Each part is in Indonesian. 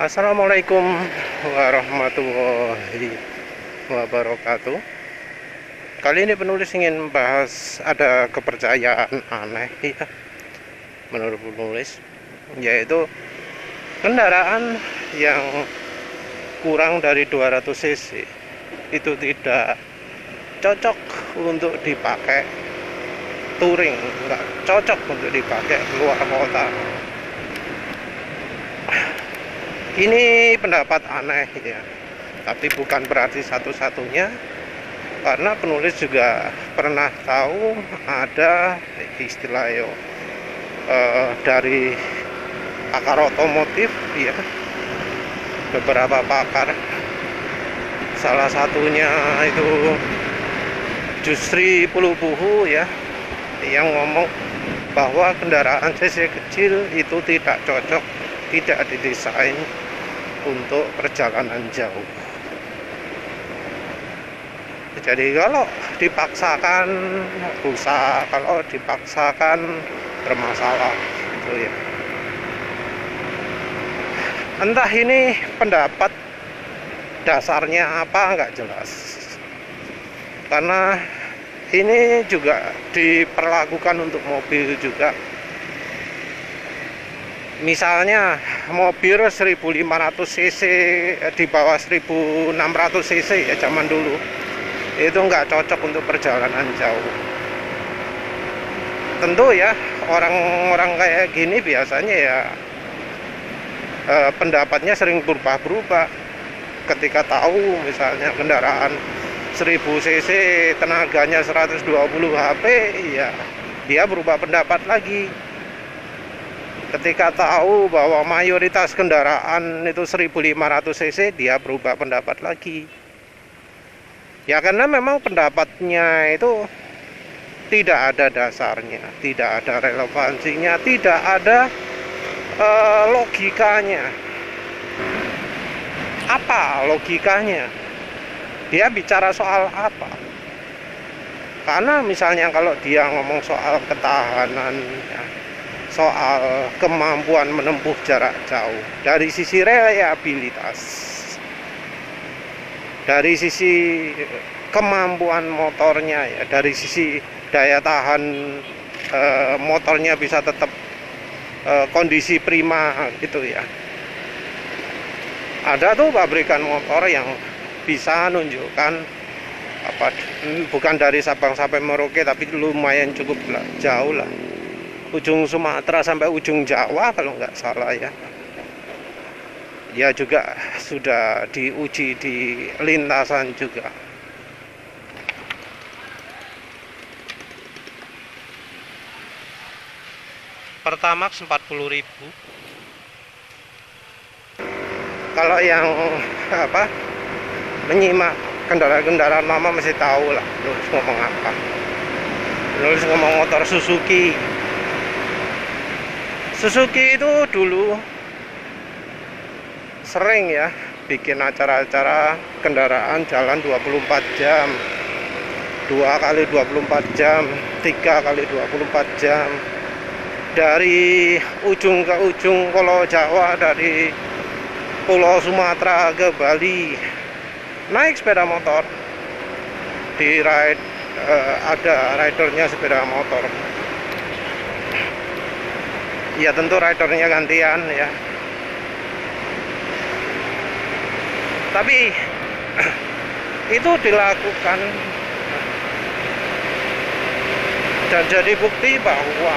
Assalamualaikum warahmatullahi wabarakatuh. Kali ini penulis ingin membahas ada kepercayaan aneh ya, menurut penulis, yaitu kendaraan yang kurang dari 200 cc itu tidak cocok untuk dipakai touring, nggak cocok untuk dipakai keluar kota. Ini pendapat aneh ya, tapi bukan berarti satu-satunya, karena penulis juga pernah tahu ada istilah dari pakar otomotif ya, beberapa pakar, salah satunya itu Jusri Pulubuhu ya, yang ngomong bahwa kendaraan cc kecil itu tidak cocok, tidak didesain untuk perjalanan jauh. Jadi kalau dipaksakan rusak, kalau dipaksakan bermasalah gitu ya. Entah ini pendapat dasarnya apa, nggak jelas, karena ini juga diperlakukan untuk mobil juga. Misalnya mobil 1500 cc di bawah 1600 cc ya, zaman dulu itu nggak cocok untuk perjalanan jauh. Tentu ya, orang-orang kayak gini biasanya ya pendapatnya sering berubah-berubah. Ketika tahu misalnya kendaraan 1000 cc tenaganya 120 HP ya, dia berubah pendapat lagi. Ketika tahu bahwa mayoritas kendaraan itu 1500 cc, dia berubah pendapat lagi. Ya karena memang pendapatnya itu tidak ada dasarnya, tidak ada relevansinya, tidak ada logikanya. Apa logikanya? Dia bicara soal apa? Karena misalnya kalau dia ngomong soal ketahanan ya, soal kemampuan menempuh jarak jauh, dari sisi reliabilitas, dari sisi kemampuan motornya ya, dari sisi daya tahan motornya bisa tetap kondisi prima gitu ya. Ada tuh pabrikan motor yang bisa nunjukkan apa, bukan dari Sabang sampai Merauke, tapi lumayan cukup jauh lah, ujung Sumatera sampai ujung Jawa kalau nggak salah ya. Dia juga sudah diuji di lintasan juga. Pertamax 40.000. Kalau yang apa, menyimak kendaraan-kendaraan lama masih tahu lah nulis ngomong apa. Nulis ngomong motor Suzuki. Suzuki itu dulu sering ya bikin acara-acara kendaraan jalan 24 jam, 2 kali 24 jam, 3 kali 24 jam, dari ujung ke ujung Pulau Jawa, dari Pulau Sumatera ke Bali, naik sepeda motor di ride, ada ridernya sepeda motor ya, tentu ridernya gantian ya. Tapi itu dilakukan dan jadi bukti bahwa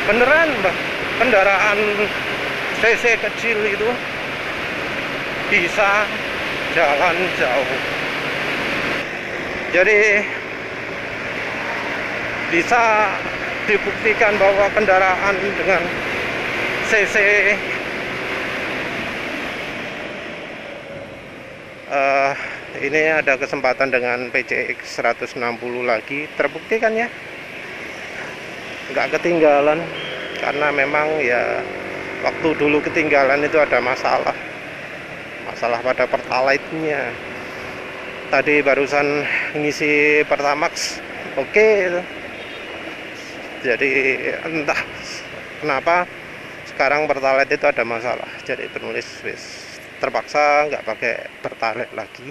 beneran kendaraan cc kecil itu bisa jalan jauh. Jadi bisa dibuktikan bahwa kendaraan dengan cc ini ada kesempatan dengan PCX 160 lagi, terbuktikan ya, nggak ketinggalan. Karena memang ya waktu dulu ketinggalan itu ada masalah pada pertalite-nya. Tadi barusan ngisi Pertamax oke. Jadi entah kenapa sekarang Pertalite itu ada masalah, jadi penulis terpaksa nggak pakai Pertalite lagi.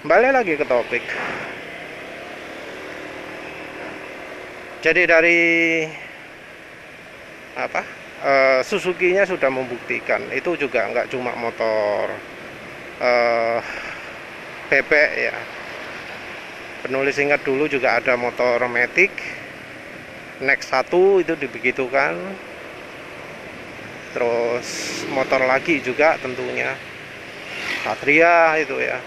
Balik lagi ke topik. Jadi dari Suzuki-nya sudah membuktikan itu juga nggak cuma motor bebek ya. Penulis ingat dulu juga ada motor Matic Next 1 itu dibegitukan. Terus motor lagi juga tentunya Satria itu ya.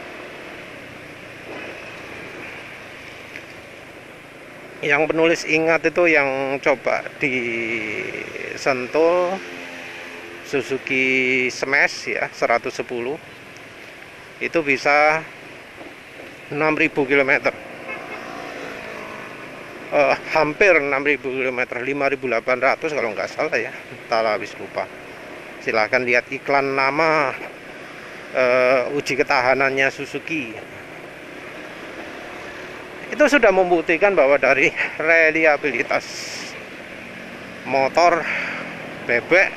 Yang penulis ingat itu yang coba disentul Suzuki Smash ya 110 itu bisa 6.000 km, hampir 6.000 km, 5.800 kalau nggak salah ya, entahlah habis lupa. Silahkan lihat iklan nama uji ketahanannya Suzuki. Itu sudah membuktikan bahwa dari reliabilitas motor bebek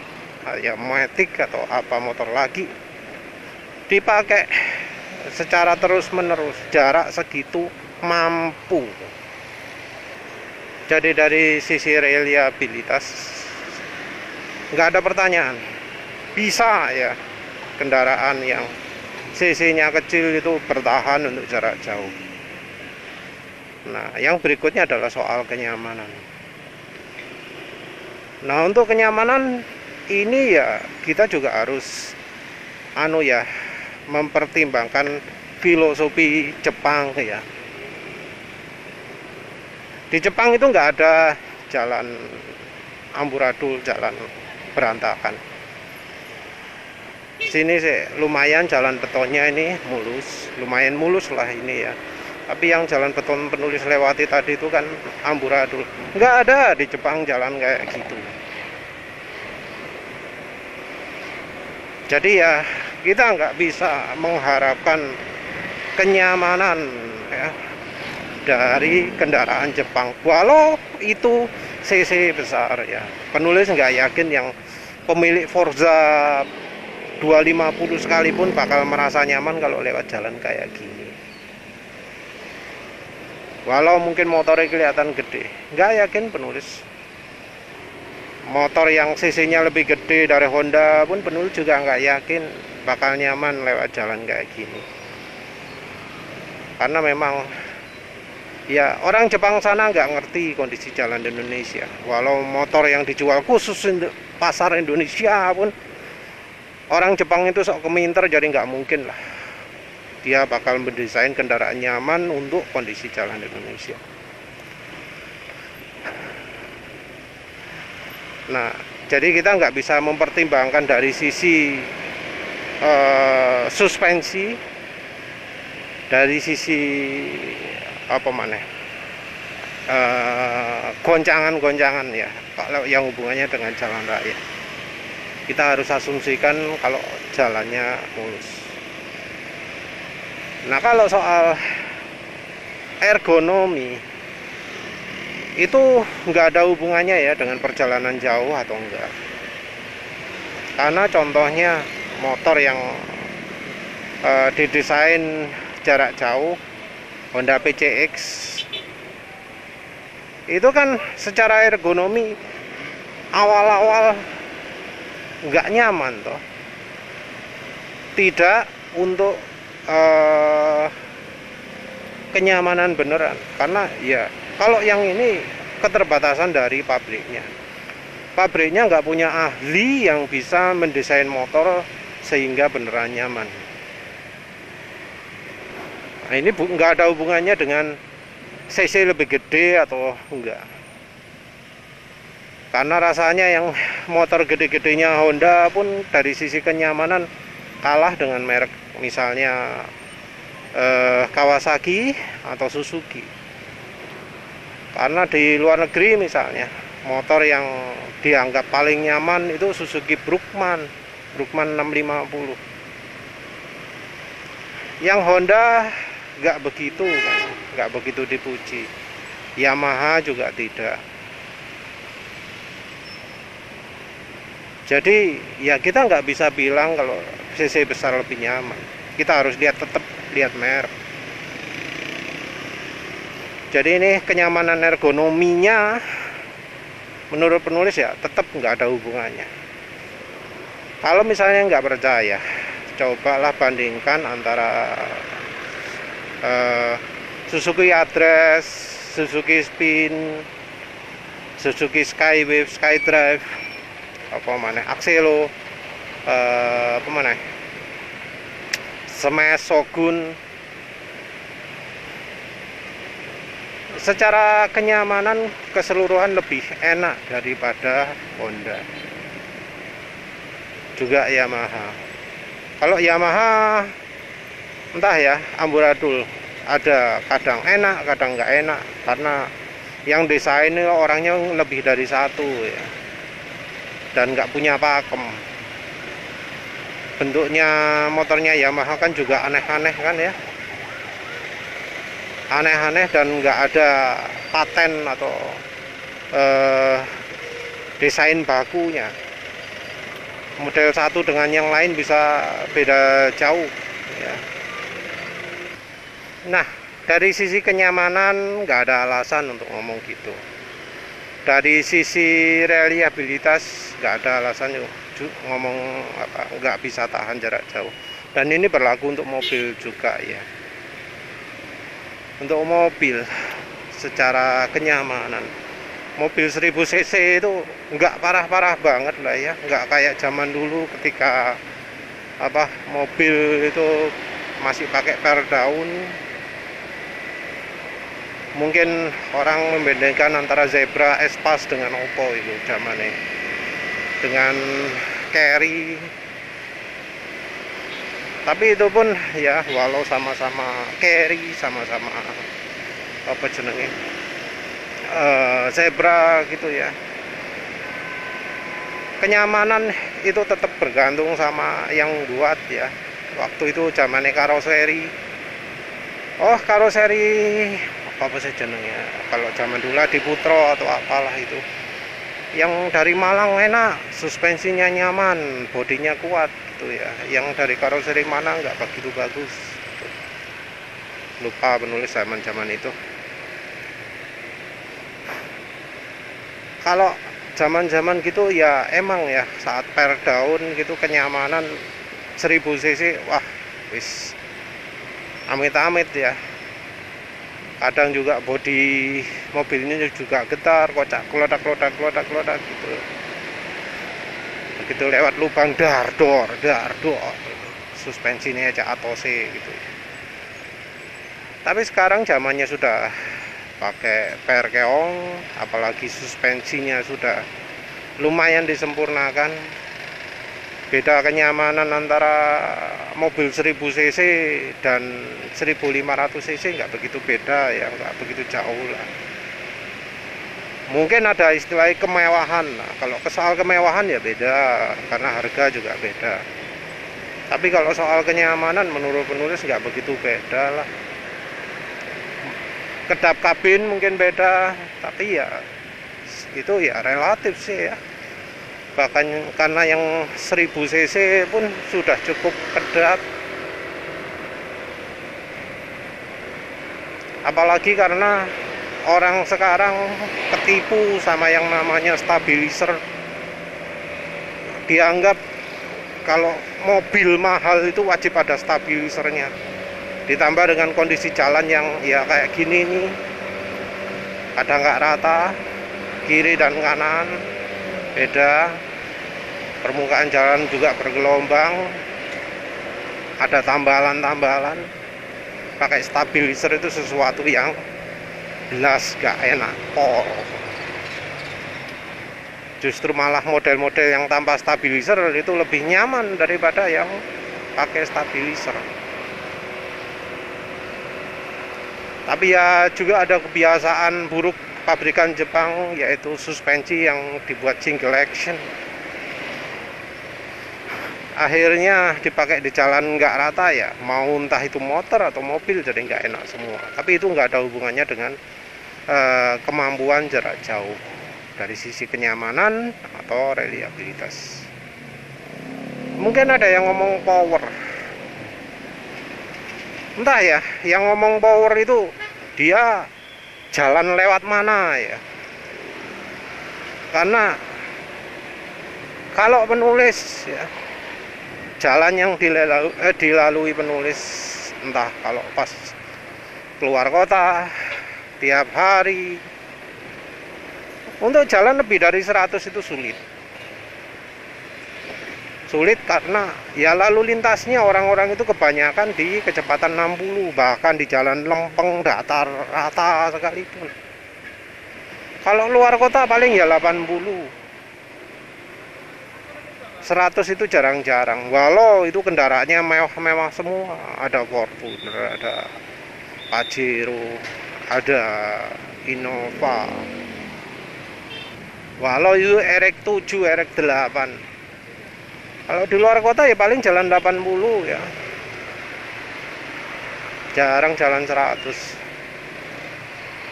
ya Matic atau apa motor lagi dipakai secara terus menerus jarak segitu mampu. Jadi dari sisi reliabilitas nggak ada pertanyaan, bisa ya kendaraan yang cc-nya kecil itu bertahan untuk jarak jauh. Nah, yang berikutnya adalah soal kenyamanan. Nah, untuk kenyamanan ini ya kita juga harus mempertimbangkan filosofi Jepang ya. Di Jepang itu nggak ada jalan amburadul, jalan berantakan. Sini sih lumayan jalan betonnya ini mulus, lumayan mulus lah ini ya. Tapi yang jalan beton penulis lewati tadi itu kan amburadul. Nggak ada di Jepang jalan kayak gitu. Jadi ya kita nggak bisa mengharapkan kenyamanan ya dari kendaraan Jepang. Walau itu cc besar ya. Penulis nggak yakin yang pemilik Forza 250 sekalipun bakal merasa nyaman kalau lewat jalan kayak gini. Walau mungkin motornya kelihatan gede, nggak yakin penulis. Motor yang cc-nya lebih gede dari Honda pun penulis juga nggak yakin bakal nyaman lewat jalan kayak gini. Karena memang ya orang Jepang sana nggak ngerti kondisi jalan di Indonesia. Walau motor yang dijual khusus untuk pasar Indonesia pun orang Jepang itu sok keminter, jadi nggak mungkin lah dia bakal mendesain kendaraan nyaman untuk kondisi jalan Indonesia. Nah, jadi kita nggak bisa mempertimbangkan dari sisi suspensi, dari sisi goncangan-goncangan ya, kalau yang hubungannya dengan jalan raya. Kita harus asumsikan kalau jalannya mulus. Nah, kalau soal ergonomi itu nggak ada hubungannya ya dengan perjalanan jauh atau enggak. Karena contohnya motor yang didesain jarak jauh Honda PCX itu kan secara ergonomi awal-awal nggak nyaman toh, tidak untuk kenyamanan beneran. Karena ya kalau yang ini keterbatasan dari pabriknya nggak punya ahli yang bisa mendesain motor sehingga beneran nyaman. Nah, ini nggak ada hubungannya dengan cc lebih gede atau enggak. Karena rasanya yang motor gede-gedenya Honda pun dari sisi kenyamanan kalah dengan merek misalnya Kawasaki atau Suzuki. Karena di luar negeri misalnya motor yang dianggap paling nyaman itu Suzuki Brookman 650. Yang Honda nggak begitu kan, nggak begitu dipuji. Yamaha juga tidak. Jadi ya kita nggak bisa bilang kalau CC besar lebih nyaman. Kita harus tetap lihat merek. Jadi ini kenyamanan ergonominya menurut penulis ya tetap nggak ada hubungannya. Kalau misalnya nggak percaya, cobalah bandingkan antara Suzuki Address, Suzuki Spin, Suzuki Skywave, Skydrive, apa mana, Axelo, apa mana, Smash, Shogun. Secara kenyamanan keseluruhan lebih enak daripada Honda, juga Yamaha. Kalau Yamaha entah ya, amburadul, ada kadang enak kadang nggak enak, karena yang desain orangnya lebih dari satu ya, dan nggak punya pakem. Bentuknya motornya Yamaha kan juga aneh-aneh kan ya, aneh-aneh, dan nggak ada paten atau desain bakunya. Model satu dengan yang lain bisa beda jauh ya. Nah, dari sisi kenyamanan nggak ada alasan untuk ngomong gitu. Dari sisi reliabilitas nggak ada alasan ngomong apa nggak bisa tahan jarak jauh. Dan ini berlaku untuk mobil juga ya. Untuk mobil secara kenyamanan, mobil 1000 cc itu nggak parah-parah banget lah ya, nggak kayak zaman dulu ketika apa mobil itu masih pakai per daun. Mungkin orang membandingkan antara Zebra Espace dengan Oppo itu zamannya, dengan Carry. Tapi itu pun ya, walau sama-sama Carry, sama-sama apa jenenge Zebra gitu ya, kenyamanan itu tetap bergantung sama yang buat ya. Waktu itu zamannya karoseri, karoseri apa sih jenengnya, kalau zaman dulu di Putro atau apalah itu, yang dari Malang enak, suspensinya nyaman, bodinya kuat gitu ya. Yang dari karoseri mana nggak begitu bagus, lupa penulis zaman itu. Kalau zaman gitu ya emang ya, saat per daun gitu kenyamanan 1000 cc wah wis amit-amit ya. Kadang juga bodi mobilnya juga getar, kocak klodak gitu. Begitu lewat lubang dardor, suspensinya aja atose gitu. Tapi sekarang zamannya sudah pakai per keong, apalagi suspensinya sudah lumayan disempurnakan. Beda kenyamanan antara mobil 1000 cc dan 1500 cc nggak begitu beda ya, nggak begitu jauh lah. Mungkin ada istilah kemewahan. Nah, kalau soal kemewahan ya beda, karena harga juga beda. Tapi kalau soal kenyamanan menurut penulis nggak begitu beda lah. Kedap kabin mungkin beda, tapi ya itu ya relatif sih ya. Bahkan karena yang 1000 cc pun sudah cukup kedap, apalagi karena orang sekarang ketipu sama yang namanya stabilizer. Dianggap kalau mobil mahal itu wajib ada stabilizernya, ditambah dengan kondisi jalan yang ya kayak gini nih, kadang nggak rata, kiri dan kanan beda, permukaan jalan juga bergelombang, ada tambalan-tambalan. Pakai stabilizer itu sesuatu yang jelas gak enak. Justru malah model-model yang tanpa stabilizer itu lebih nyaman daripada yang pakai stabilizer. Tapi ya juga ada kebiasaan buruk pabrikan Jepang, yaitu suspensi yang dibuat single action. Akhirnya dipakai di jalan nggak rata ya, mau entah itu motor atau mobil, jadi nggak enak semua. Tapi itu nggak ada hubungannya dengan kemampuan jarak jauh dari sisi kenyamanan atau reliabilitas. Mungkin ada yang ngomong power, entah ya, yang ngomong power itu dia jalan lewat mana ya. Karena kalau penulis ya, jalan yang dilalui penulis, entah kalau pas keluar kota tiap hari, untuk jalan lebih dari 100 itu sulit karena ya lalu lintasnya orang-orang itu kebanyakan di kecepatan 60, bahkan di jalan lempeng datar rata sekalipun. Kalau luar kota paling ya 80, 100 itu jarang-jarang, walau itu kendaraannya mewah-mewah semua, ada Fortuner, ada Pajero, ada Innova, walau itu RX 7, RX 8. Kalau di luar kota ya paling jalan 80 ya. Jarang jalan 100.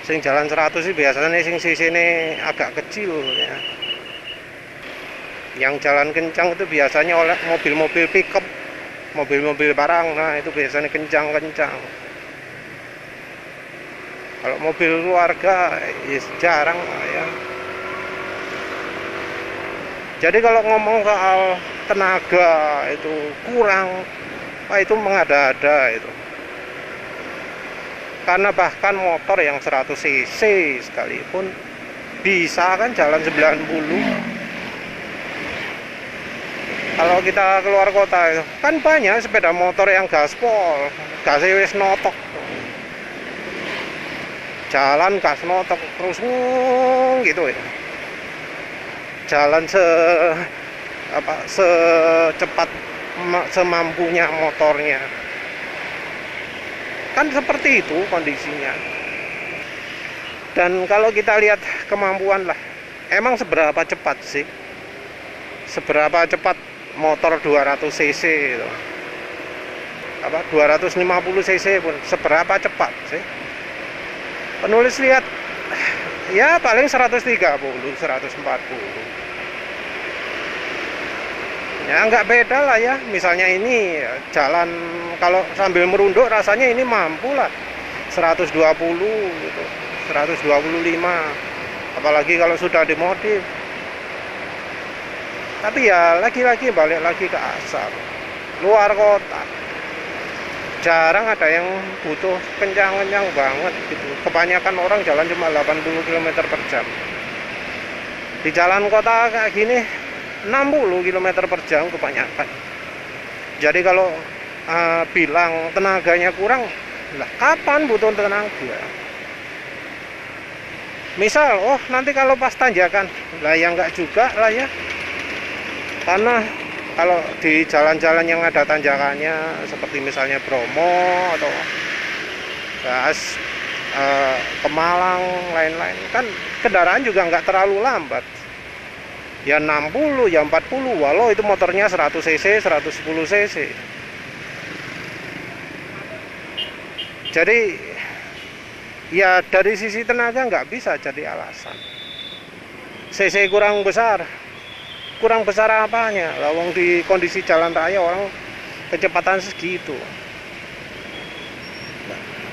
Sing jalan 100 sih biasanya sing sisine agak kecil ya. Yang jalan kencang itu biasanya oleh mobil-mobil pickup, mobil-mobil barang. Nah, itu biasanya kencang-kencang. Kalau mobil keluarga ya jarang ya. Jadi kalau ngomong soal tenaga itu kurang, itu mengada-ada itu. Karena bahkan motor yang 100 cc sekalipun bisa kan jalan 90. Kalau kita keluar kota itu kan banyak sepeda motor yang gaspol, gasnya wis notok, jalan gas notok terus gitu ya. Jalan secepat semampunya motornya, kan seperti itu kondisinya. Dan kalau kita lihat kemampuan lah, emang seberapa cepat sih, seberapa cepat motor 200 cc itu, 250 cc pun seberapa cepat sih. Penulis lihat ya paling 130, 140 ya, nggak beda lah ya. Misalnya ini jalan kalau sambil merunduk rasanya ini mampu lah 120 gitu, 125, apalagi kalau sudah dimodif. Tapi ya lagi-lagi balik lagi ke asal, luar kota jarang ada yang butuh kencang-kencang banget gitu. Kebanyakan orang jalan cuma 80 km per jam. Di jalan kota kayak gini 60 km per jam kebanyakan. Jadi kalau bilang tenaganya kurang, lah kapan butuh tenaga? Misal, oh nanti kalau pas tanjakan, lah ya enggak juga lah ya. Karena kalau di jalan-jalan yang ada tanjakannya, seperti misalnya Bromo atau ke Malang, lain-lain, kan kendaraan juga nggak terlalu lambat. Ya 60, ya 40, walau itu motornya 100 cc, 110 cc. Jadi ya dari sisi tenaga nggak bisa jadi alasan. cc kurang besar apanya? Lawang di kondisi jalan raya orang kecepatan segitu.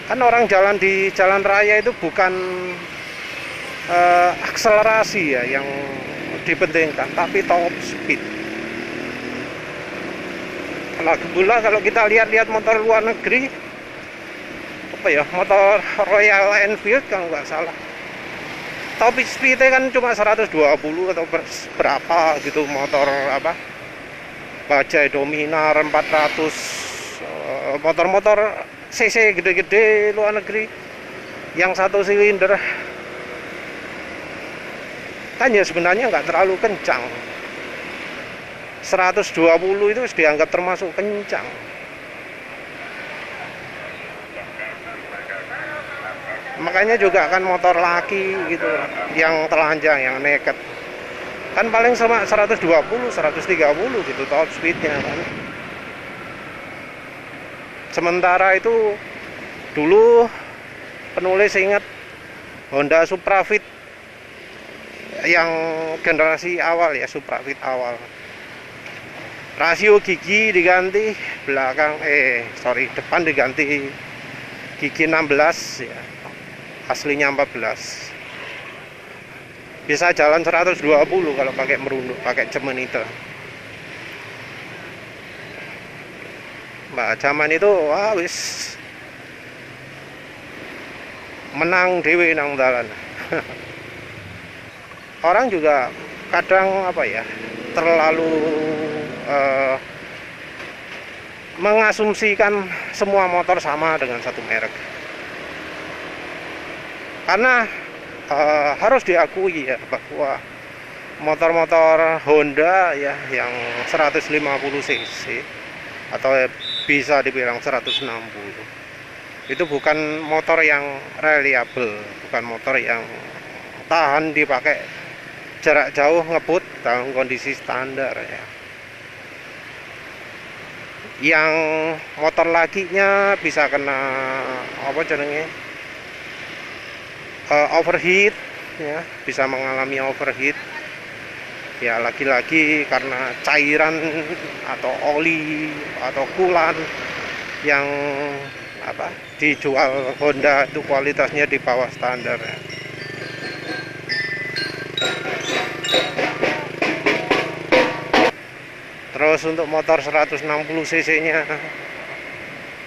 Kan orang jalan di jalan raya itu bukan akselerasi ya yang dipentingkan, tapi top speed. Kalau kita lihat motor luar negeri, motor Royal Enfield kalau nggak salah, top speednya kan cuma 120 atau berapa gitu. Motor Bajaj Dominar 400, motor-motor cc gede-gede luar negeri yang 1 silinder kan ya sebenarnya nggak terlalu kencang. 120 itu dianggap termasuk kencang. Makanya juga kan motor laki gitu yang telanjang, yang naked kan paling sama 120, 130 gitu top speednya kan. Sementara itu dulu penulis ingat Honda Suprafit yang generasi awal ya, Suprafit awal rasio gigi diganti, belakang depan diganti gigi 16 ya, aslinya 14. Bisa jalan 120 kalau pakai merunduk, pakai cemen itu. Mbak zaman itu wah wis menang dewe nang dalan. Orang juga kadang apa ya, terlalu mengasumsikan semua motor sama dengan satu merek. Karena harus diakui ya bahwa motor-motor Honda ya yang 150 cc atau bisa dibilang 160 itu bukan motor yang reliable, bukan motor yang tahan dipakai jarak jauh ngebut dalam kondisi standar ya. Yang motor lakinya bisa kena apa jenenge overheat ya, bisa mengalami overheat ya, lagi-lagi karena cairan atau oli atau kulan yang apa dijual Honda itu kualitasnya di bawah standar ya. Terus untuk motor 160 cc nya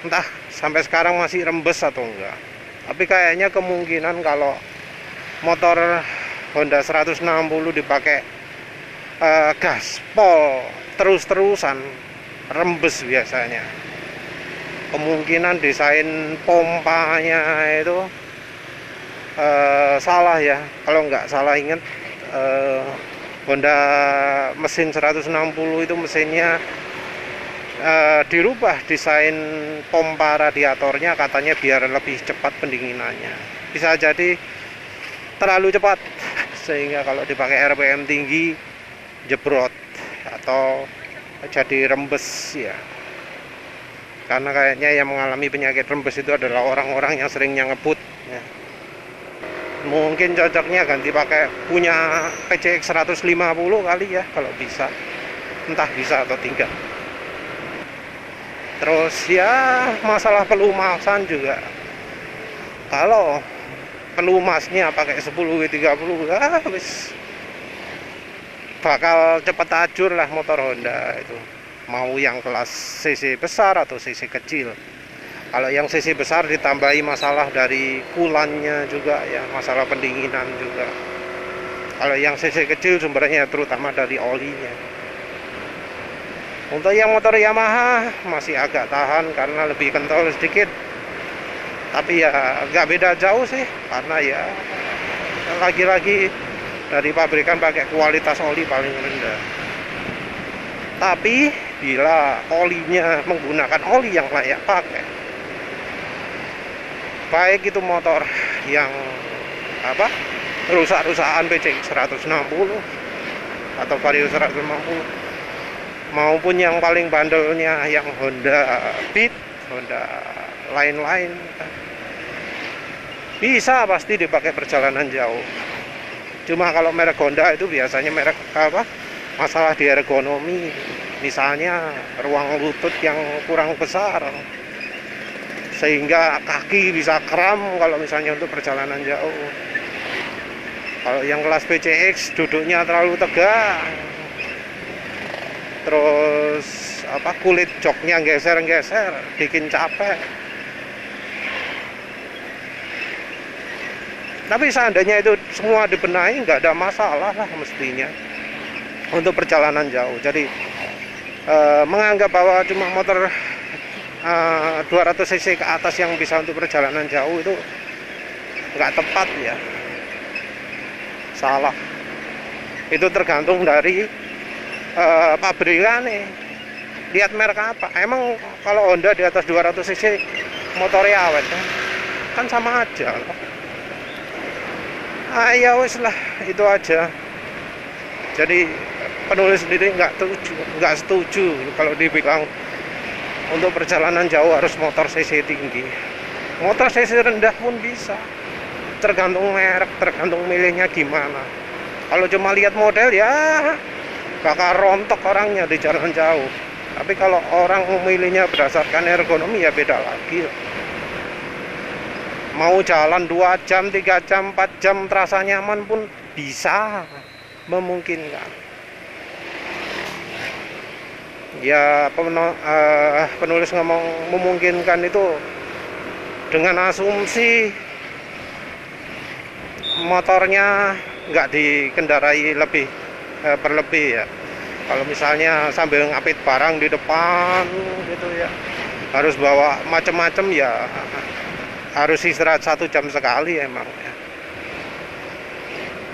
entah sampai sekarang masih rembes atau enggak, tapi kayaknya kemungkinan kalau motor Honda 160 dipakai gaspol terus-terusan rembes biasanya. Kemungkinan desain pompanya itu salah ya, kalau nggak salah ingat Honda mesin 160 itu mesinnya dirubah desain pompa radiatornya, katanya biar lebih cepat pendinginannya. Bisa jadi terlalu cepat sehingga kalau dipakai RPM tinggi jebrot atau jadi rembes ya. Karena kayaknya yang mengalami penyakit rembes itu adalah orang-orang yang seringnya ngebut ya. Mungkin cocoknya ganti pakai punya PCX 150 kali ya kalau bisa, entah bisa atau tidak. Terus ya masalah pelumasan juga, kalau pelumasnya pakai 10W30 ya wis bakal cepet ajur lah motor Honda itu, mau yang kelas cc besar atau cc kecil. Kalau yang cc besar ditambahi masalah dari kulannya juga ya, masalah pendinginan juga. Kalau yang cc kecil sumbernya terutama dari olinya. Untuk yang motor Yamaha masih agak tahan karena lebih kental sedikit, tapi ya nggak beda jauh sih, karena ya lagi-lagi dari pabrikan pakai kualitas oli paling rendah. Tapi bila olinya menggunakan oli yang layak pakai, baik itu motor yang apa rusak-rusakan PCX 160 atau Vario 150 maupun yang paling bandelnya yang Honda Beat, Honda lain-lain, bisa pasti dipakai perjalanan jauh. Cuma kalau merek Honda itu biasanya merek apa, masalah di ergonomi, misalnya ruang lutut yang kurang besar sehingga kaki bisa kram kalau misalnya untuk perjalanan jauh. Kalau yang kelas PCX duduknya terlalu tegak, terus apa kulit joknya geser-geser, bikin capek. Tapi seandainya itu semua dibenahi, nggak ada masalah lah mestinya untuk perjalanan jauh. Jadi menganggap bahwa cuma motor 200 cc ke atas yang bisa untuk perjalanan jauh itu nggak tepat ya, salah. Itu tergantung dari pabrikan nih, lihat merek apa. Emang kalau Honda di atas 200 cc motornya awet kan sama aja loh. Ya wis lah, itu aja. Jadi penulis sendiri nggak setuju kalau dibilang untuk perjalanan jauh harus motor cc tinggi. Motor cc rendah pun bisa, tergantung merek, tergantung milihnya gimana. Kalau cuma lihat model ya bakal rontok orangnya di jalan jauh. Tapi kalau orang memilihnya berdasarkan ergonomi ya beda lagi. Mau jalan 2 jam, 3 jam, 4 jam terasa nyaman pun bisa, memungkinkan. Ya penulis ngomong memungkinkan itu dengan asumsi motornya nggak dikendarai berlebih ya. Kalau misalnya sambil ngapit barang di depan gitu ya, harus bawa macam-macam ya, harus istirahat 1 jam sekali emang ya.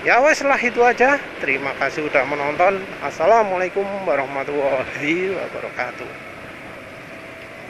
Ya wes lah, itu aja. Terima kasih udah menonton. Assalamualaikum warahmatullahi wabarakatuh.